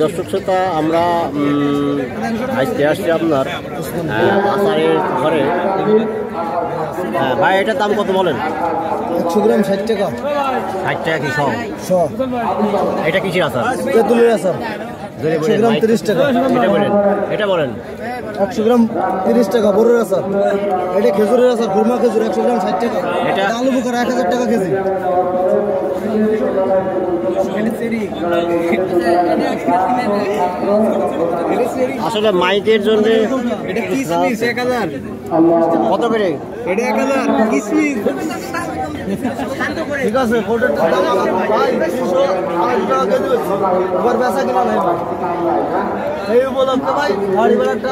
দর্শক শ্রোতা, আমরা আজকে আসছি আপনার আচারের ঘরে। ভাই, এটার দাম কত বলেন? 100 গ্রাম 60 টাকা। 60 টাকা কি সব? এটা কিসের আচার? তেঁতুলের আচার। 100 গ্রাম 30 টাকা। এটা বলেন 100 গ্রাম 30 টাকা বড়ের আচার। এটা খেজুরের আচার, খুরমা খেজুর 100 গ্রাম 60 টাকা। এটা আলু বোখারা 1000 টাকা কেজি। আসলে মাইকের জন্য এটা কিসমিস 1000 কত করে? এটা 1000 কিসমিস। ঠিক আছে, কোটেরটা দাম ভাই 380 টাকা কেজি। এবার বেচা কিনা নাই ভাই, এই উপলক্ষে ভাই গাড়ি ভাড়াটা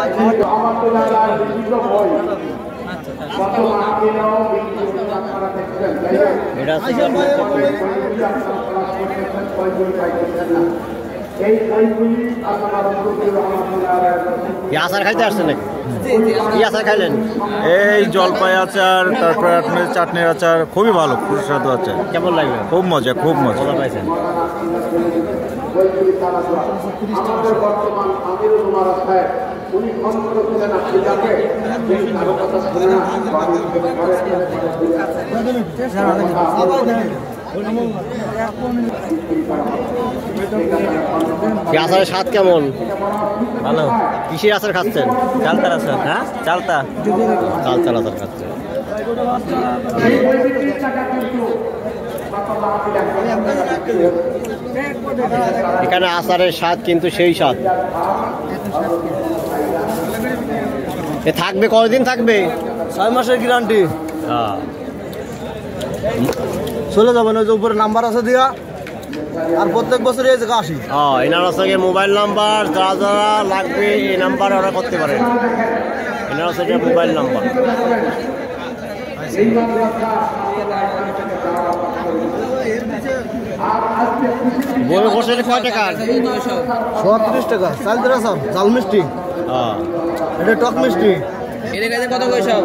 এটা আচার খাইতে আসছেন নাকি? কি আচার খাইলেন? এই জলপাই আচার, তারপরে আপনার চাটনির আচার, খুবই ভালো, সুস্বাদু আচার। কেমন লাগলো? খুব মজা, খুব মজা। মজা পাইছেন? আচারের স্বাদ কেমন? ভালো। কিসের আচার খাচ্ছেন? চালতার আচার। হ্যাঁ, চালতা চালতার আচার খাচ্ছেন। এখানে আচারের স্বাদ কিন্তু সেই স্বাদ। এ থাকবে কতদিন থাকবে? 6 মাসের গ্যারান্টি। চলে যাবেন, ওই যে উপরে নাম্বার আছে দিয়া, আর প্রত্যেক বছর এই জায়গা আসি। এনার হচ্ছে মোবাইল নাম্বার, যারা যারা লাগবে এই নাম্বারে অর্ডার করতে পারেন। এনার হচ্ছে মোবাইল নাম্বার। বড় বসে কয় টাকা? 37 টাকা। চালতার আচার জাল মিষ্টি। এটা টক মিষ্টি। এর কাছে কত পয়সা?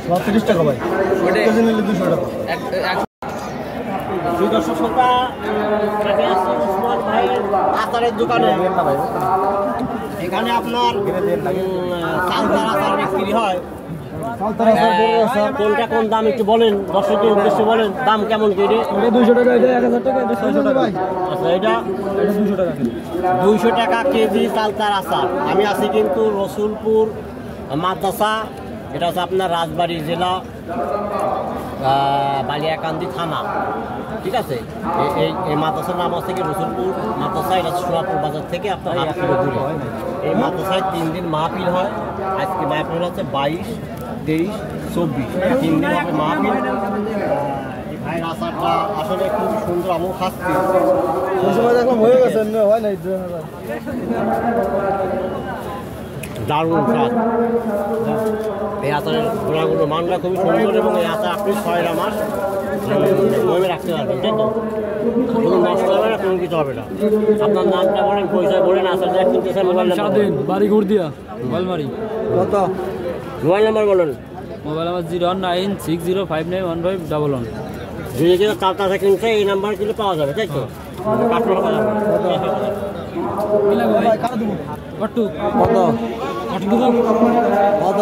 37 টাকা ভাই। কেজি নিলে 200 টাকা। দর্শক শ্রোতা, উসমান ভাইয়ের আচারের দোকানে। এখানে আপনার চালতার আচার বিক্রি হয়। কোনটা কোন দাম একটু বলেন, দর্শকের উদ্দেশ্যে বলেন, দাম কেমন কি? 200 টাকা। এটা 1000 টাকা। এটা 600 টাকা ভাই। আচ্ছা, এটা 200 টাকা। 200 টাকা কেজি চালতার আচার। আমি আছি কিন্তু রসুলপুর মাদ্রাসা, এটা হচ্ছে আপনার রাজবাড়ী জেলা, বালিয়াকান্দি থানা। ঠিক আছে, এই মাদ্রাসার নাম হচ্ছে কি রসুলপুর মাদ্রাসা। এটা সোনাপুর বাজার থেকে আপনার 8 কিলো দূরে। এই মাদ্রাসায় 3 দিন মাহফিল হয়। আজকে মাহফিল হচ্ছে 22, 23, 24, 3 দিন হবে মাহফিল। এই ভাইয়ের আচারটা আসলে খুব সুন্দর, আমিও খাচ্ছি। ওই সময় দেখলাম হয়ে গেছে, হয় নাই। দারুণ স্বাদ। এই আচারের গোড়াগুলো মানটা খুবই সুন্দর, এবং এই আচার আপনি 6 মাস মনে রাখতে পারবেন, তাই তো? কোনো নষ্ট হবে না, কোনো কিছু হবে না। আপনার নামটা বলেন, পয়সা বলেন, আচার কিনতেছে। মোবাইল নাম্বার বাড়ি গুড়দিয়া গোলমারি। কত? মোবাইল নাম্বার বলেন। Mobile number 01960591511। যদি কেউ চালতা আছে কিনছে, এই নাম্বার কিন্তু পাওয়া যাবে, তাই তো? কাস্টমার পাওয়া যাবে। কত? কত?